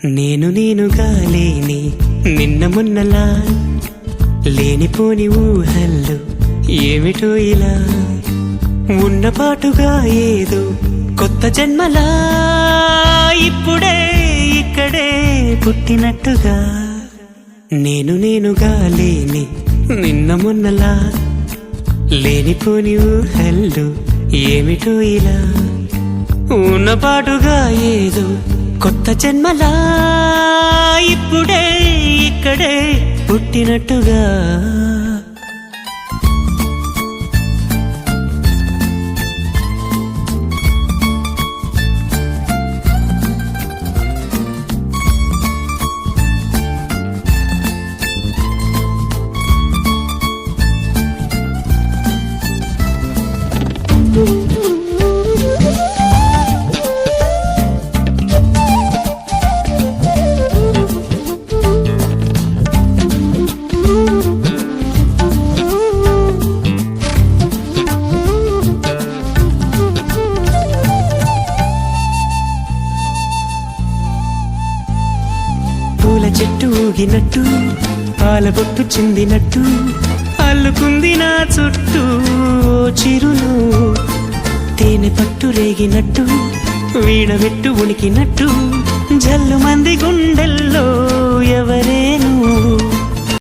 నేనుగా లేని నిన్న మొన్నలా లేనిపోని ఊహల్లో ఏమిటో ఇలా ఉన్నపాటుగా ఏదో కొత్త జన్మలా ఇప్పుడే ఇక్కడే పుట్టినట్టుగా నేనుగా లేని నిన్న మొన్నలా లేనిపోని ఊహల్లో ఏమిటో ఇలా ఉన్నపాటుగా ఏదో కొత్త జన్మలా ఇప్పుడే ఇక్కడే పుట్టినట్టుగా పూల చెట్టు ఊగినట్టు పాలబొట్టు చిందినట్టు అల్లుకుంది నా చుట్టూ చిరును తేనె పట్టు రేగినట్టు వీణవెట్టు ఉనికినట్టు జల్లు మంది గుండెల్లో ఎవరేను